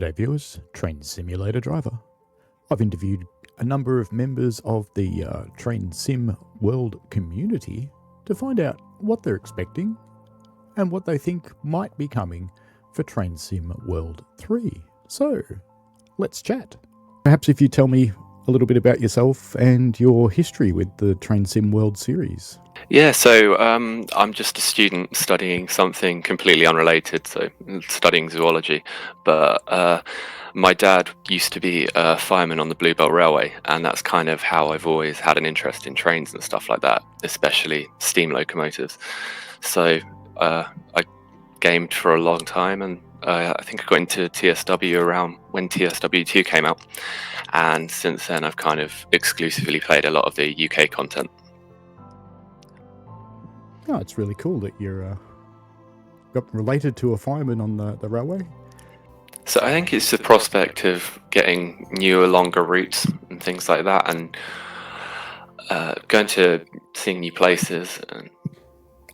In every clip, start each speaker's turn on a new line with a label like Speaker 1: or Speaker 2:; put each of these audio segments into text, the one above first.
Speaker 1: G'day viewers, Train Simulator Driver. I've interviewed a number of members of the Train Sim World community to find out what they're expecting and what they think might be coming for Train Sim World 3. So, let's chat. Perhaps if you tell me a little bit about yourself and your history with the Train Sim World series.
Speaker 2: Yeah, so I'm just a student studying something completely unrelated, so studying zoology. But my dad used to be a fireman on the Bluebell Railway, and that's kind of how I've always had an interest in trains and stuff like that, especially steam locomotives. So I gamed for a long time, and I think I got into TSW around when TSW3 came out. And since then, I've kind of exclusively played a lot of the UK content.
Speaker 1: Oh, it's really cool that you're got related to a fireman on the railway.
Speaker 2: So I think it's the prospect of getting newer, longer routes and things like that, and going to seeing new places. And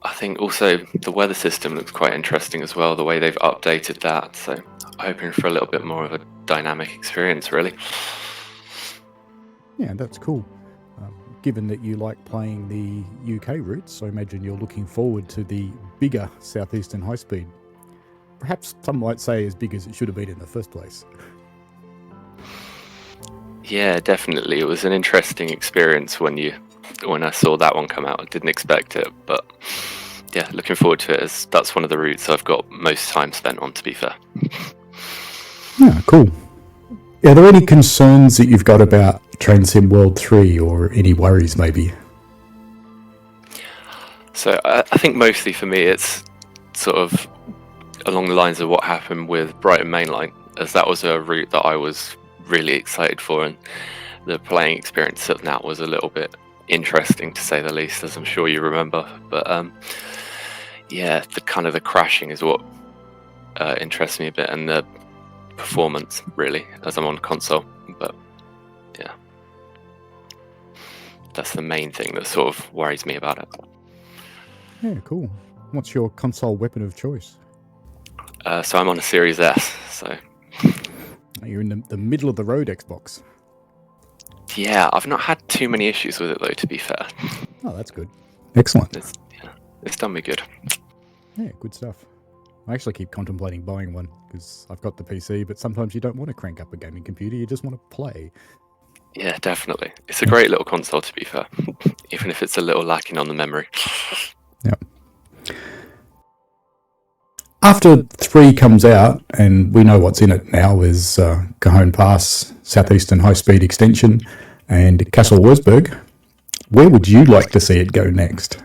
Speaker 2: I think also the weather system looks quite interesting as well, the way they've updated that. So hoping for a little bit more of a dynamic experience, really.
Speaker 1: Yeah, that's cool. Given that you like playing the UK routes, I imagine you're looking forward to the bigger Southeastern High Speed. Perhaps some might say as big as it should have been in the first place.
Speaker 2: Yeah, definitely. It was an interesting experience when I saw that one come out. I didn't expect it, but yeah, looking forward to it, as that's one of the routes I've got most time spent on, to be fair.
Speaker 1: Yeah, cool. Are there any concerns that you've got about Train Sim World 3, or any worries maybe?
Speaker 2: So I think mostly for me it's sort of along the lines of what happened with Brighton Mainline, as that was a route that I was really excited for, and the playing experience of that was a little bit interesting, to say the least, as I'm sure you remember. But yeah, the crashing is what interests me a bit, and the performance, really, as I'm on console. But yeah, that's the main thing that sort of worries me about it.
Speaker 1: Yeah, cool. What's your console weapon of choice?
Speaker 2: So I'm on a Series S, so...
Speaker 1: You're in the middle of the road Xbox.
Speaker 2: Yeah, I've not had too many issues with it, though, to be fair.
Speaker 1: Oh, that's good. Excellent.
Speaker 2: It's done me good.
Speaker 1: Yeah, good stuff. I actually keep contemplating buying one, because I've got the PC, but sometimes you don't want to crank up a gaming computer, you just want to play.
Speaker 2: Yeah, definitely. It's a great little console, to be fair, even if it's a little lacking on the memory.
Speaker 1: Yep. After 3 comes out, and we know what's in it now, is Cajon Pass, Southeastern High Speed Extension, and Castle Wurzburg. Where would you like to see it go next?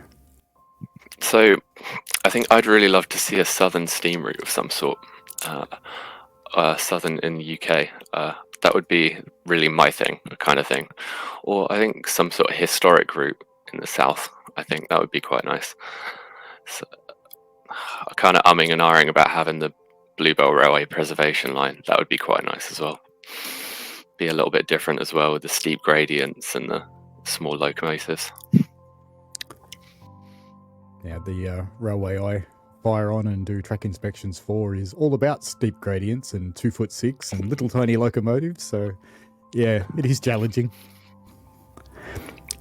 Speaker 2: So, I think I'd really love to see a southern steam route of some sort. Southern in the UK. That would be really my thing, kind of thing. Or I think some sort of historic route in the south. I think that would be quite nice. So, kind of umming and ahhing about having the Bluebell Railway preservation line. That would be quite nice as well. Be a little bit different as well, with the steep gradients and the small locomotives.
Speaker 1: Yeah, the railway I fire on and do track inspections for is all about steep gradients and 2'6" and little tiny locomotives. So, yeah, it is challenging.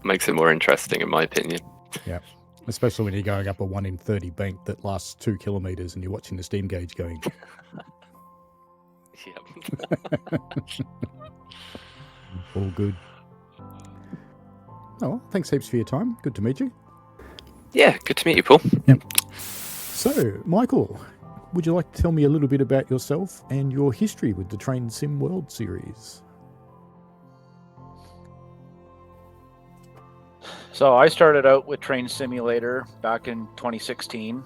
Speaker 2: Makes it more interesting, in my opinion.
Speaker 1: Yeah. Especially when you're going up a 1 in 30 bank that lasts 2 kilometres and you're watching the steam gauge going.
Speaker 2: Yep.
Speaker 1: All good. Oh, well, thanks heaps for your time. Good to meet you.
Speaker 2: Yeah, good to meet you, Paul.
Speaker 1: Yep. So, Michael, would you like to tell me a little bit about yourself and your history with the Train Sim World series?
Speaker 3: So I started out with Train Simulator back in 2016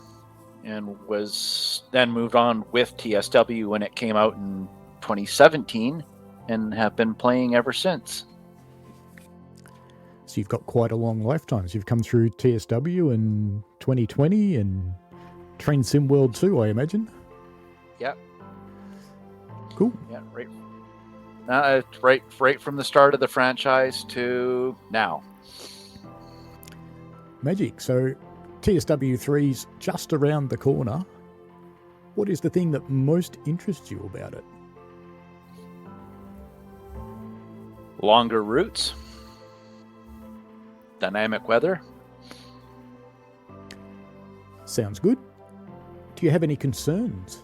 Speaker 3: and was then moved on with TSW when it came out in 2017 and have been playing ever since.
Speaker 1: So you've got quite a long lifetime. So you've come through TSW in 2020 and Train Sim World 2, I imagine?
Speaker 3: Yep.
Speaker 1: Cool.
Speaker 3: Yeah, right from the start of the franchise to now.
Speaker 1: Magic. So TSW3's just around the corner. What is the thing that most interests you about it?
Speaker 3: longer routes, dynamic weather.
Speaker 1: Sounds good. Do you have any concerns?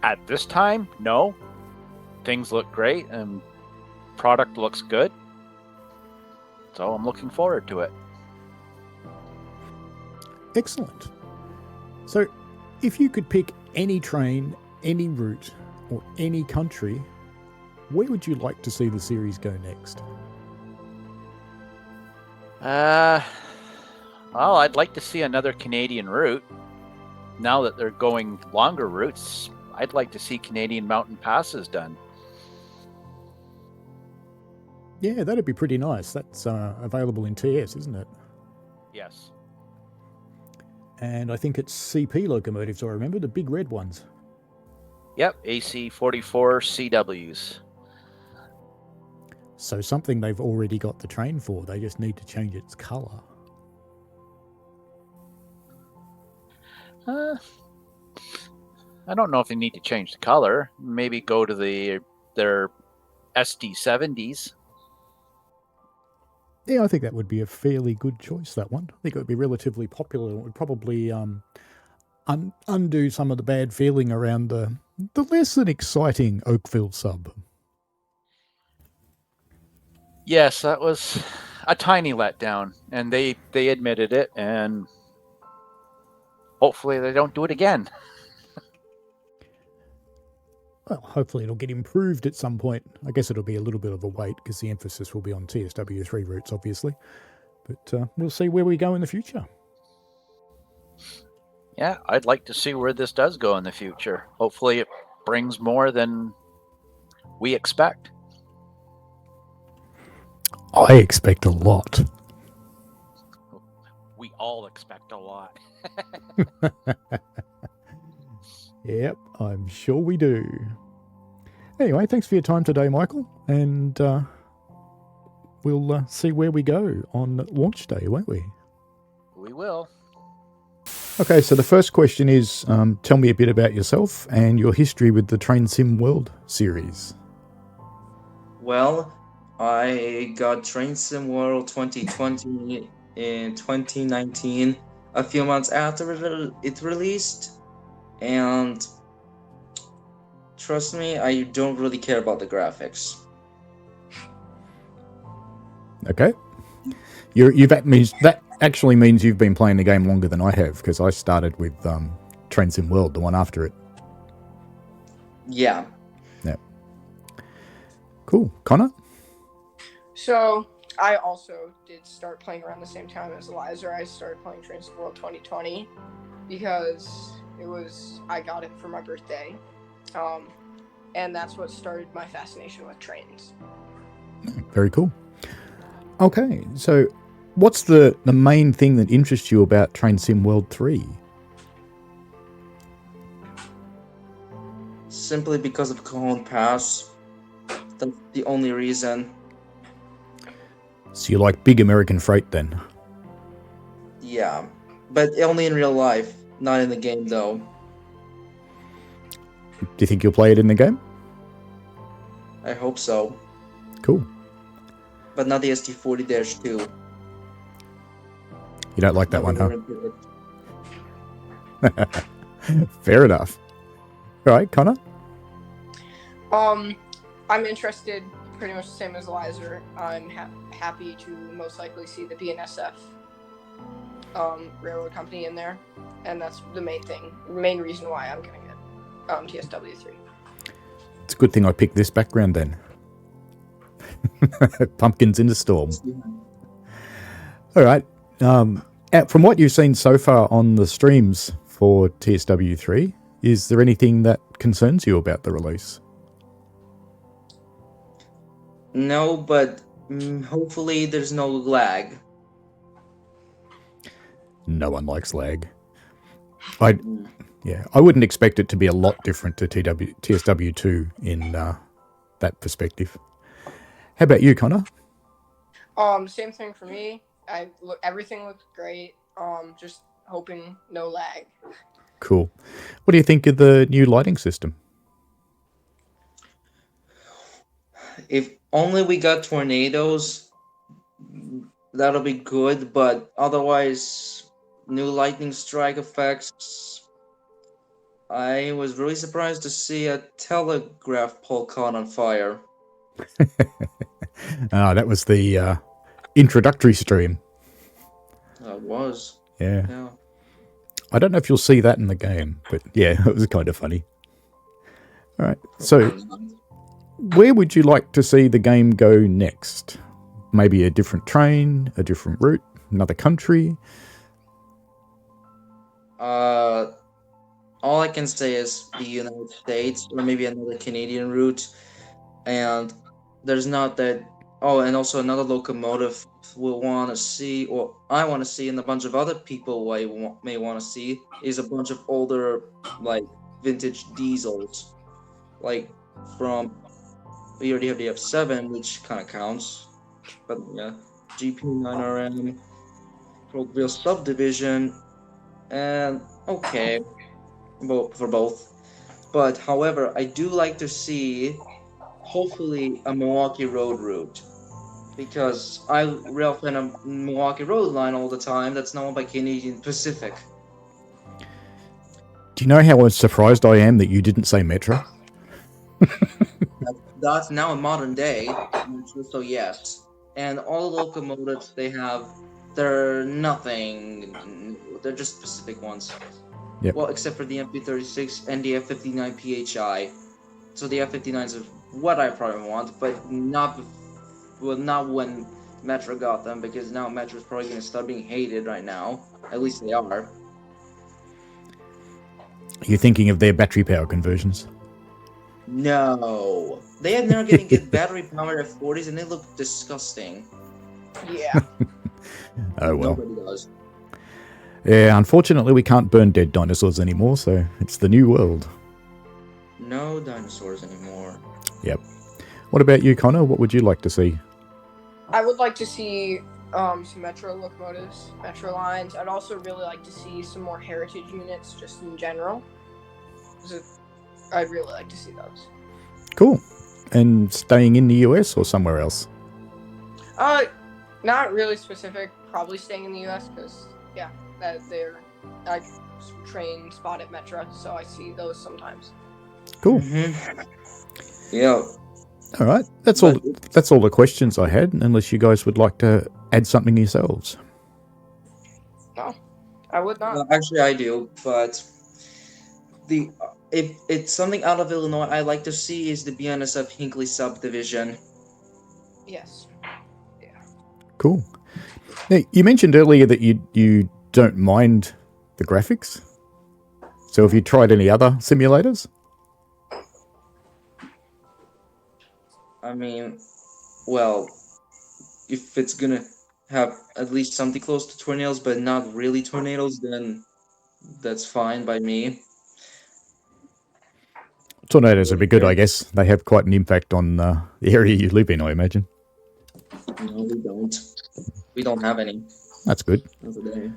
Speaker 3: At this time, no. Things look great and product looks good. So I'm looking forward to it.
Speaker 1: Excellent. So, if you could pick any train, any route, or any country, where would you like to see the series go next?
Speaker 3: Well, I'd like to see another Canadian route. Now that they're going longer routes, I'd like to see Canadian mountain passes done.
Speaker 1: Yeah, that'd be pretty nice. That's available in TS, isn't it?
Speaker 3: Yes.
Speaker 1: And I think it's CP locomotives, I remember, the big red ones.
Speaker 3: Yep, AC-44 CWs.
Speaker 1: So something they've already got the train for, they just need to change its colour.
Speaker 3: I don't know if they need to change the color. Maybe go to their SD70s.
Speaker 1: Yeah, I think that would be a fairly good choice, that one. I think it would be relatively popular. It would probably undo some of the bad feeling around the less than exciting Oakville sub.
Speaker 3: Yes, that was a tiny letdown, and they admitted it, and hopefully they don't do it again.
Speaker 1: Well, hopefully it'll get improved at some point. I guess it'll be a little bit of a wait because the emphasis will be on TSW3 routes, obviously. But we'll see where we go in the future.
Speaker 3: Yeah, I'd like to see where this does go in the future. Hopefully it brings more than we expect.
Speaker 1: I expect a lot.
Speaker 3: We all expect a lot.
Speaker 1: Yep, I'm sure we do. Anyway, thanks for your time today, Michael. And we'll see where we go on launch day, won't we?
Speaker 3: We will.
Speaker 1: Okay, so the first question is, tell me a bit about yourself and your history with the Train Sim World series.
Speaker 4: Well, I got Train Sim World 2020 in 2019, a few months after it released, and trust me, I don't really care about the graphics.
Speaker 1: Okay. That actually means you've been playing the game longer than I have, because I started with Train Sim World, the one after it.
Speaker 4: Yeah.
Speaker 1: Yeah. Cool. Connor?
Speaker 5: So I also did start playing around the same time as Eliza. I started playing Train Sim World 2020 because I got it for my birthday. And that's what started my fascination with trains.
Speaker 1: Very cool. Okay, so what's the main thing that interests you about Train Sim World 3?
Speaker 4: Simply because of Cajon Pass. That's the only reason.
Speaker 1: So you like big American freight then?
Speaker 4: Yeah. But only in real life, not in the game though.
Speaker 1: Do you think you'll play it in the game?
Speaker 4: I hope so.
Speaker 1: Cool.
Speaker 4: But not the SD40-2.
Speaker 1: You don't like that one, huh? Fair enough. All right, Connor?
Speaker 5: I'm interested pretty much the same as Eliza. I'm happy to most likely see the BNSF railroad company in there, and that's the main reason why I'm getting it. TSW3.
Speaker 1: It's a good thing I picked this background then. Pumpkins in the storm. All right. From what you've seen so far on the streams for TSW3, is there anything that concerns you about the release?
Speaker 4: No, but hopefully there's no lag.
Speaker 1: No one likes lag. I wouldn't expect it to be a lot different to TSW2 in that perspective. How about you, Connor?
Speaker 5: Same thing for me. Everything looks great. Just hoping no lag.
Speaker 1: Cool. What do you think of the new lighting system?
Speaker 4: if only we got tornadoes, that'll be good. But otherwise, new lightning strike effects. I was really surprised to see a telegraph pole caught on fire.
Speaker 1: That was the introductory stream.
Speaker 4: That was.
Speaker 1: Yeah.
Speaker 4: Yeah.
Speaker 1: I don't know if you'll see that in the game, but yeah, it was kind of funny. All right. So, where would you like to see the game go next? Maybe a different train, a different route, another country?
Speaker 4: All I can say is the United States or maybe another Canadian route, and there's not that. Oh, and also another locomotive we'll want to see, or I want to see, and a bunch of other people may want to see is a bunch of older, like vintage diesels, like from. We already have the F7, which kind of counts, but yeah, GP9RM, Brookville Subdivision, and okay, for both. But however, I do like to see, hopefully, a Milwaukee Road route because I rail fan a Milwaukee Road line all the time. That's known by Canadian Pacific.
Speaker 1: Do you know how surprised I am that you didn't say Metro?
Speaker 4: That's now in modern day, so yes. And all the locomotives they have, they're nothing. They're just specific ones.
Speaker 1: Yep.
Speaker 4: Well, except for the MP36 and the F59 PHI. So the F59s is what I probably want, but not when Metro got them, because now Metro's probably going to start being hated right now. At least they are.
Speaker 1: You're thinking of their battery power conversions?
Speaker 4: No. They are now getting good battery powered F40s and they look disgusting.
Speaker 5: Yeah.
Speaker 1: Oh well.
Speaker 4: Nobody does.
Speaker 1: Yeah, unfortunately we can't burn dead dinosaurs anymore, so it's the new world.
Speaker 4: No dinosaurs anymore.
Speaker 1: Yep. What about you, Connor? What would you like to see?
Speaker 5: I would like to see some Metro locomotives, Metro lines. I'd also really like to see some more heritage units just in general. I'd really like to see those.
Speaker 1: Cool. And staying in the US or somewhere else?
Speaker 5: Not really specific. Probably staying in the US because, yeah, I train spot at Metro, so I see those sometimes.
Speaker 1: Cool.
Speaker 4: Mm-hmm. Yeah.
Speaker 1: All right. That's all the questions I had, unless you guys would like to add something yourselves.
Speaker 5: No, I would not.
Speaker 4: Well, actually, I do, but if it's something out of Illinois I like to see is the BNSF Hinckley subdivision.
Speaker 5: Yes.
Speaker 1: Cool. Now, you mentioned earlier that you don't mind the graphics. So have you tried any other simulators?
Speaker 4: I mean, well, if it's gonna have at least something close to tornadoes, but not really tornadoes, then that's fine by me.
Speaker 1: Tornadoes would be good, I guess. They have quite an impact on the area you live in, I imagine.
Speaker 4: No, we don't. We don't have any.
Speaker 1: That's good.
Speaker 4: Not today.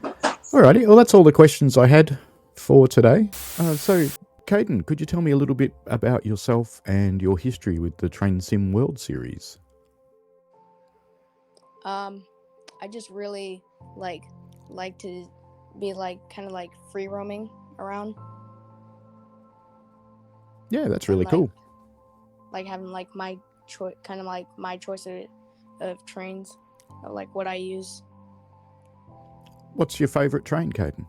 Speaker 1: Alrighty, well that's all the questions I had for today. So, Caden, could you tell me a little bit about yourself and your history with the Train Sim World Series?
Speaker 6: I just really like to be kind of free roaming around.
Speaker 1: Yeah, that's really
Speaker 6: And,
Speaker 1: cool.
Speaker 6: Having my choice, my choice of trains, of what I use.
Speaker 1: What's your favourite train, Caden?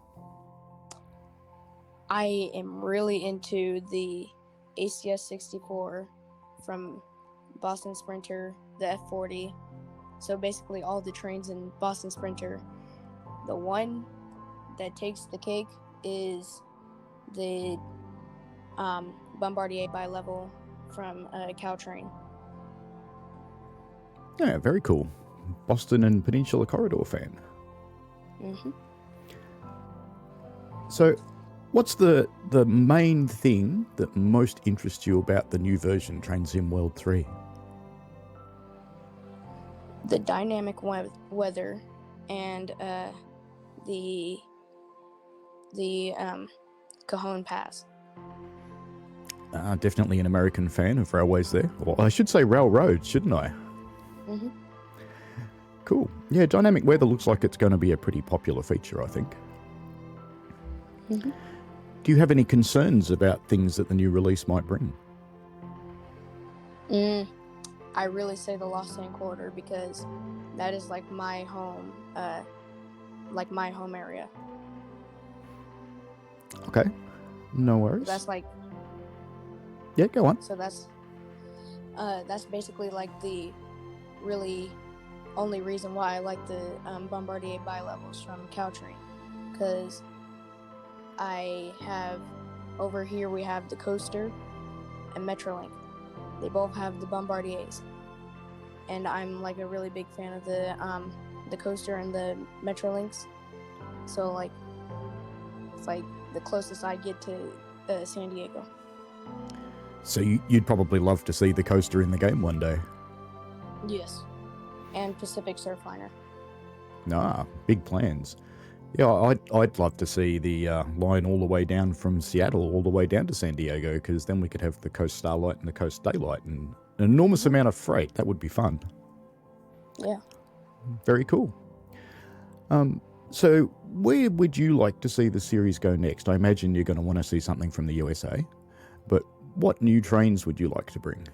Speaker 6: I am really into the ACS 64 from Boston Sprinter, the F40. So basically all the trains in Boston Sprinter. The one that takes the cake is the Bombardier bi-level from Caltrain.
Speaker 1: Yeah, very cool. Boston and Peninsula Corridor fan.
Speaker 6: Mm-hmm.
Speaker 1: So, what's the main thing that most interests you about the new version, Train Sim World 3?
Speaker 6: The dynamic weather and the Cajon Pass.
Speaker 1: Definitely an American fan of railways there. Or I should say railroads, shouldn't I?
Speaker 6: Mhm.
Speaker 1: Cool. Yeah, dynamic weather looks like it's going to be a pretty popular feature, I think.
Speaker 6: Mhm.
Speaker 1: Do you have any concerns about things that the new release might bring?
Speaker 6: I really say the Lost Sand Corridor because that is like my home, area.
Speaker 1: Okay, no worries.
Speaker 6: That's like,
Speaker 1: Yeah, go on.
Speaker 6: so that's basically like the really only reason why I like the Bombardier bi-levels from Caltrain, because I have over here we have the Coaster and Metrolink. They both have the Bombardiers, and I'm like a really big fan of the Coaster and the Metrolinks. So like, it's like the closest I get to San Diego.
Speaker 1: So you'd probably love to see the Coaster in the game one day.
Speaker 6: Yes, and Pacific Surfliner.
Speaker 1: Ah, big plans. Yeah, I'd love to see the line all the way down from Seattle all the way down to San Diego, because then we could have the Coast Starlight and the Coast Daylight and an enormous amount of freight. That would be fun.
Speaker 6: Yeah.
Speaker 1: Very cool. So where would you like to see the series go next? I imagine you're going to want to see something from the USA, but what new trains would you like to bring?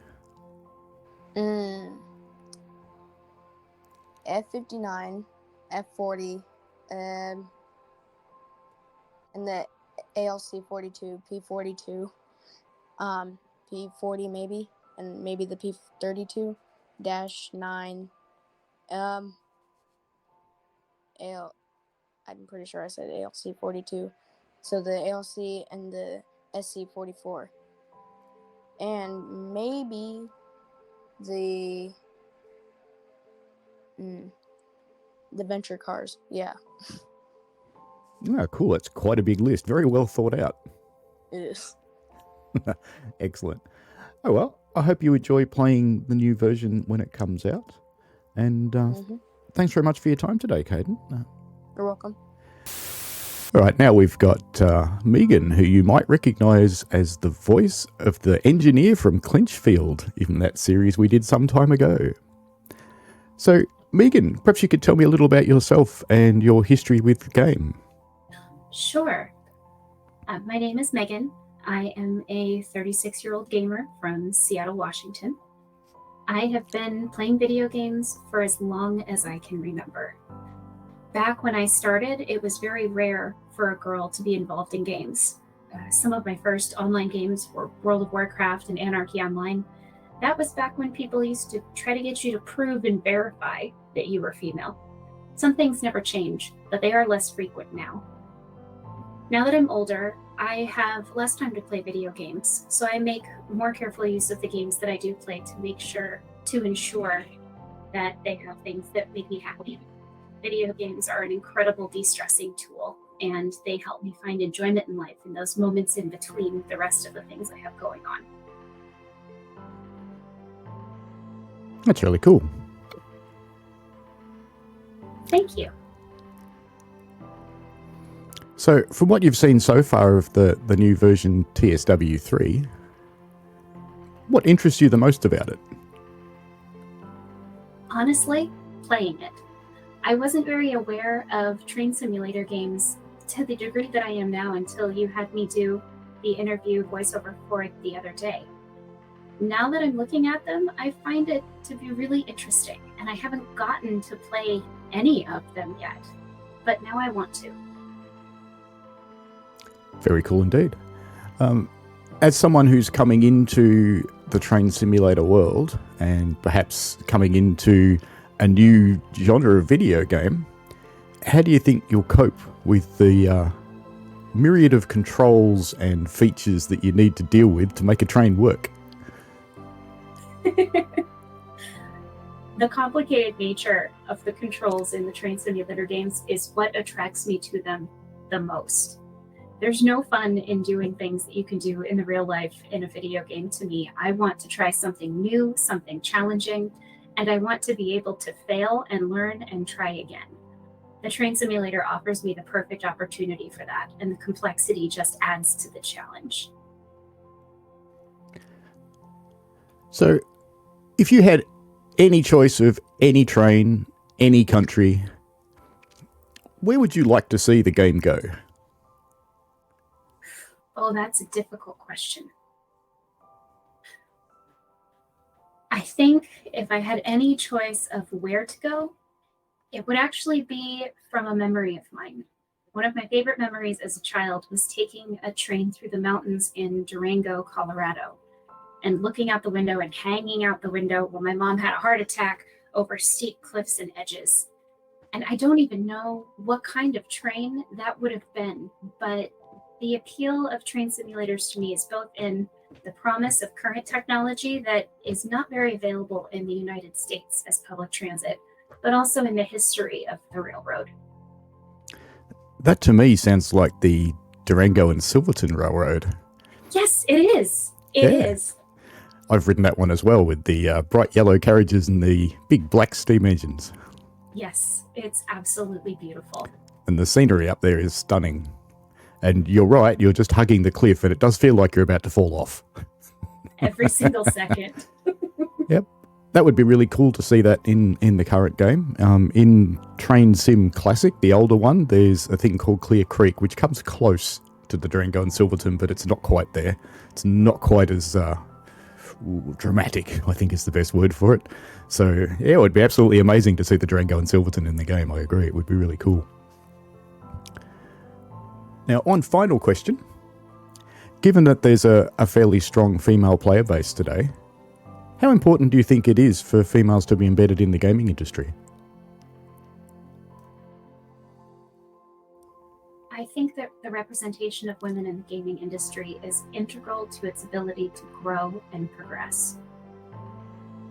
Speaker 6: F59, F40, and the ALC 42, P42, P40 maybe, and maybe the P32 -9. I'm pretty sure I said ALC 42. So the ALC and the SC 44, and maybe the venture cars. Yeah.
Speaker 1: Oh, cool. That's quite a big list. Very well thought out.
Speaker 6: It is.
Speaker 1: Excellent. Oh, well, I hope you enjoy playing the new version when it comes out. And thanks very much for your time today, Caden.
Speaker 6: You're welcome.
Speaker 1: All right, now we've got Megan, who you might recognise as the voice of the engineer from Clinchfield, in that series we did some time ago. So, Megan, perhaps you could tell me a little about yourself and your history with the game.
Speaker 7: Sure. My name is Megan. I am a 36-year-old gamer from Seattle, Washington. I have been playing video games for as long as I can remember. Back when I started, it was very rare for a girl to be involved in games. Some of my first online games were World of Warcraft and Anarchy Online. That was back when people used to try to get you to prove and verify that you were female. Some things never change, but they are less frequent now. Now that I'm older, I have less time to play video games, so I make more careful use of the games that I do play to ensure that they have things that make me happy. Video games are an incredible de-stressing tool, and they help me find enjoyment in life in those moments in between the rest of the things I have going on.
Speaker 1: That's really cool.
Speaker 7: Thank you.
Speaker 1: So, from what you've seen so far of the new version TSW3, what interests you the most about it?
Speaker 7: Honestly, playing it. I wasn't very aware of train simulator games to the degree that I am now until you had me do the interview voiceover for it the other day. Now that I'm looking at them, I find it to be really interesting, and I haven't gotten to play any of them yet, but now I want to.
Speaker 1: Very cool indeed. As someone who's coming into the train simulator world and perhaps coming into a new genre of video game, how do you think you'll cope with the myriad of controls and features that you need to deal with to make a train work?
Speaker 7: The complicated nature of the controls in the train simulator games is what attracts me to them the most. There's no fun in doing things that you can do in the real life in a video game to me. I want to try something new, something challenging, and I want to be able to fail and learn and try again. The train simulator offers me the perfect opportunity for that, and the complexity just adds to the challenge.
Speaker 1: So, if you had any choice of any train, any country, where would you like to see the game go?
Speaker 7: Oh, that's a difficult question. I think if I had any choice of where to go, it would actually be from a memory of mine. One of my favorite memories as a child was taking a train through the mountains in Durango, Colorado, and looking out the window and hanging out the window while my mom had a heart attack over steep cliffs and edges. And I don't even know what kind of train that would have been, but the appeal of train simulators to me is both in the promise of current technology that is not very available in the United States as public transit, but also in the history of the railroad.
Speaker 1: That to me sounds like the Durango and Silverton Railroad.
Speaker 7: Yes, it is. It is.
Speaker 1: I've ridden that one as well with the bright yellow carriages and the big black steam engines.
Speaker 7: Yes, it's absolutely beautiful.
Speaker 1: And the scenery up there is stunning. And you're right, you're just hugging the cliff and it does feel like you're about to fall off.
Speaker 7: Every single second.
Speaker 1: Yep. That would be really cool to see that in the current game. In Train Sim Classic, the older one, there's a thing called Clear Creek, which comes close to the Durango and Silverton, but it's not quite there. It's not quite as dramatic, I think is the best word for it. So, yeah, it would be absolutely amazing to see the Durango and Silverton in the game. I agree. It would be really cool. Now, on final question, given that there's a fairly strong female player base today, how important do you think it is for females to be embedded in the gaming industry?
Speaker 7: I think that the representation of women in the gaming industry is integral to its ability to grow and progress.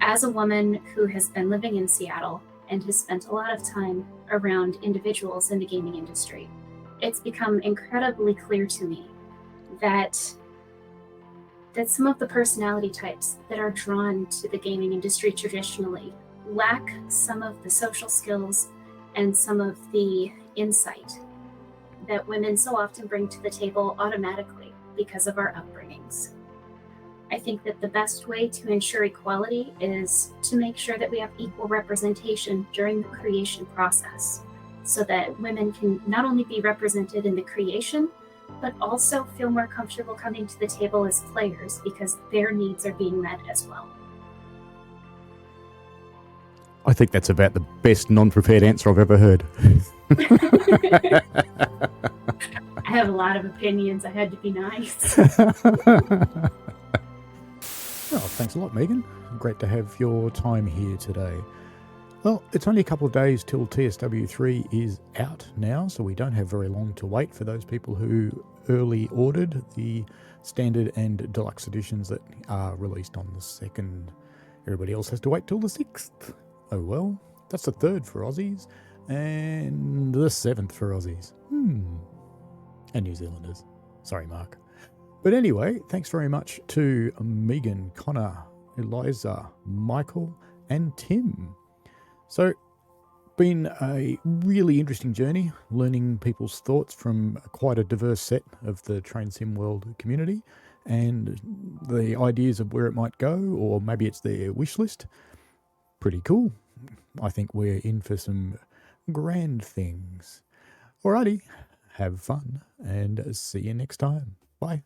Speaker 7: As a woman who has been living in Seattle and has spent a lot of time around individuals in the gaming industry, it's become incredibly clear to me that some of the personality types that are drawn to the gaming industry traditionally lack some of the social skills and some of the insight that women so often bring to the table automatically because of our upbringings. I think that the best way to ensure equality is to make sure that we have equal representation during the creation process, so that women can not only be represented in the creation, but also feel more comfortable coming to the table as players because their needs are being met as well.
Speaker 1: I think that's about the best non-prepared answer I've ever heard.
Speaker 7: I have a lot of opinions. I had to be nice.
Speaker 1: Well, thanks a lot, Megan. Great to have your time here today. Well, it's only a couple of days till TSW3 is out now, so we don't have very long to wait for those people who early ordered the standard and deluxe editions that are released on the 2nd. Everybody else has to wait till the 6th. Oh well, that's the 3rd for Aussies and the 7th for Aussies. And New Zealanders. Sorry, Mark. But anyway, thanks very much to Megan, Connor, Eliza, Michael, and Tim. So, been a really interesting journey, learning people's thoughts from quite a diverse set of the Train Sim World community and the ideas of where it might go, or maybe it's their wish list. Pretty cool. I think we're in for some grand things. Alrighty, have fun and see you next time. Bye.